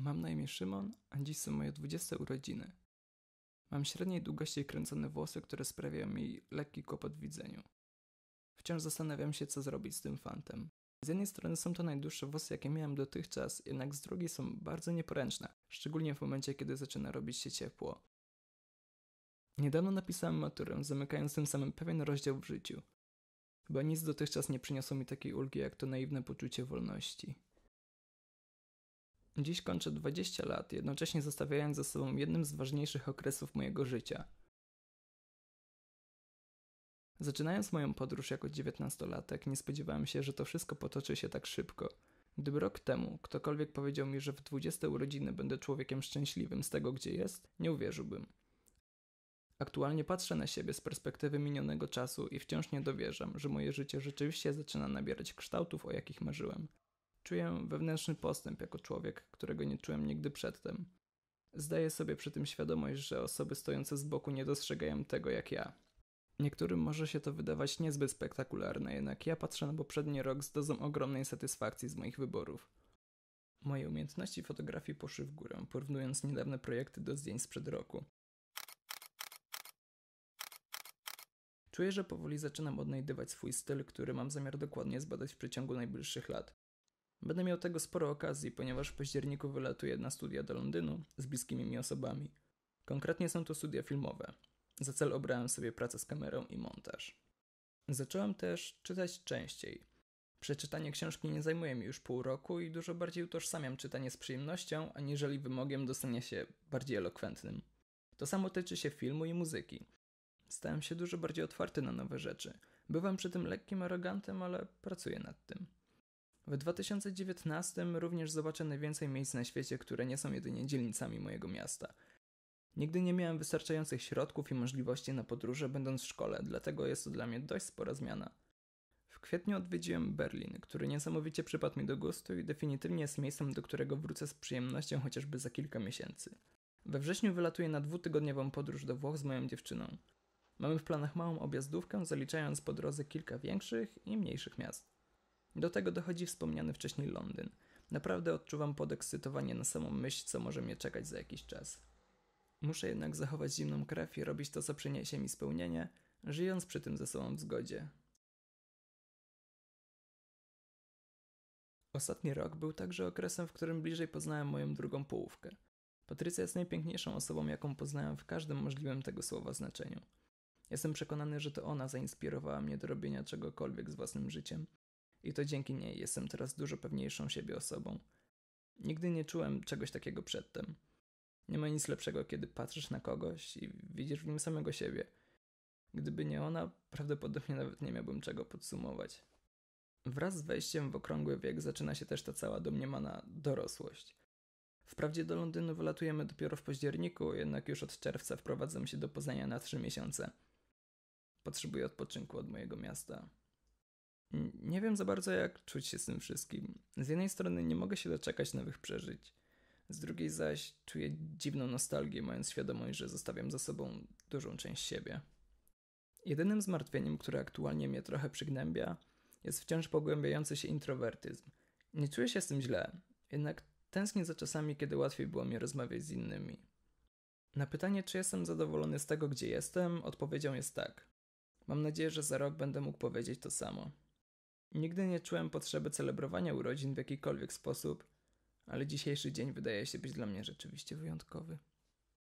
Mam na imię Szymon, a dziś są moje 20 urodziny. Mam średniej długości kręcone włosy, które sprawiają mi lekki kłopot w widzeniu. Wciąż zastanawiam się, co zrobić z tym fantem. Z jednej strony są to najdłuższe włosy, jakie miałem dotychczas, jednak z drugiej są bardzo nieporęczne, szczególnie w momencie, kiedy zaczyna robić się ciepło. Niedawno napisałem maturę, zamykając tym samym pewien rozdział w życiu. Chyba nic dotychczas nie przyniosło mi takiej ulgi, jak to naiwne poczucie wolności. Dziś kończę 20 lat, jednocześnie zostawiając za sobą jednym z ważniejszych okresów mojego życia. Zaczynając moją podróż jako 19-latek, nie spodziewałem się, że to wszystko potoczy się tak szybko. Gdyby rok temu ktokolwiek powiedział mi, że w 20 urodziny będę człowiekiem szczęśliwym z tego, gdzie jest, nie uwierzyłbym. Aktualnie patrzę na siebie z perspektywy minionego czasu i wciąż nie dowierzam, że moje życie rzeczywiście zaczyna nabierać kształtów, o jakich marzyłem. Czuję wewnętrzny postęp jako człowiek, którego nie czułem nigdy przedtem. Zdaję sobie przy tym świadomość, że osoby stojące z boku nie dostrzegają tego jak ja. Niektórym może się to wydawać niezbyt spektakularne, jednak ja patrzę na poprzedni rok z dozą ogromnej satysfakcji z moich wyborów. Moje umiejętności fotografii poszły w górę, porównując niedawne projekty do zdjęć sprzed roku. Czuję, że powoli zaczynam odnajdywać swój styl, który mam zamiar dokładnie zbadać w przeciągu najbliższych lat. Będę miał tego sporo okazji, ponieważ w październiku wylatuję na studia do Londynu z bliskimi mi osobami. Konkretnie są to studia filmowe. Za cel obrałem sobie pracę z kamerą i montaż. Zacząłem też czytać częściej. Przeczytanie książki nie zajmuje mi już pół roku i dużo bardziej utożsamiam czytanie z przyjemnością, aniżeli wymogiem do stania się bardziej elokwentnym. To samo tyczy się filmu i muzyki. Stałem się dużo bardziej otwarty na nowe rzeczy. Bywam przy tym lekkim arogantem, ale pracuję nad tym. W 2019 również zobaczę najwięcej miejsc na świecie, które nie są jedynie dzielnicami mojego miasta. Nigdy nie miałem wystarczających środków i możliwości na podróże będąc w szkole, dlatego jest to dla mnie dość spora zmiana. W kwietniu odwiedziłem Berlin, który niesamowicie przypadł mi do gustu i definitywnie jest miejscem, do którego wrócę z przyjemnością chociażby za kilka miesięcy. We wrześniu wylatuję na 2-tygodniową podróż do Włoch z moją dziewczyną. Mamy w planach małą objazdówkę, zaliczając po drodze kilka większych i mniejszych miast. Do tego dochodzi wspomniany wcześniej Londyn. Naprawdę odczuwam podekscytowanie na samą myśl, co może mnie czekać za jakiś czas. Muszę jednak zachować zimną krew i robić to, co przyniesie mi spełnienie, żyjąc przy tym ze sobą w zgodzie. Ostatni rok był także okresem, w którym bliżej poznałem moją drugą połówkę. Patrycja jest najpiękniejszą osobą, jaką poznałem w każdym możliwym tego słowa znaczeniu. Jestem przekonany, że to ona zainspirowała mnie do robienia czegokolwiek z własnym życiem. I to dzięki niej jestem teraz dużo pewniejszą siebie osobą. Nigdy nie czułem czegoś takiego przedtem. Nie ma nic lepszego, kiedy patrzysz na kogoś i widzisz w nim samego siebie. Gdyby nie ona, prawdopodobnie nawet nie miałbym czego podsumować. Wraz z wejściem w okrągły wiek zaczyna się też ta cała domniemana dorosłość. Wprawdzie do Londynu wylatujemy dopiero w październiku, jednak już od czerwca wprowadzam się do Poznania na 3 miesiące. Potrzebuję odpoczynku od mojego miasta. Nie wiem za bardzo, jak czuć się z tym wszystkim. Z jednej strony nie mogę się doczekać nowych przeżyć, z drugiej zaś czuję dziwną nostalgię, mając świadomość, że zostawiam za sobą dużą część siebie. Jedynym zmartwieniem, które aktualnie mnie trochę przygnębia, jest wciąż pogłębiający się introwertyzm. Nie czuję się z tym źle, jednak tęsknię za czasami, kiedy łatwiej było mi rozmawiać z innymi. Na pytanie, czy jestem zadowolony z tego, gdzie jestem, odpowiedzią jest tak. Mam nadzieję, że za rok będę mógł powiedzieć to samo. Nigdy nie czułem potrzeby celebrowania urodzin w jakikolwiek sposób, ale dzisiejszy dzień wydaje się być dla mnie rzeczywiście wyjątkowy.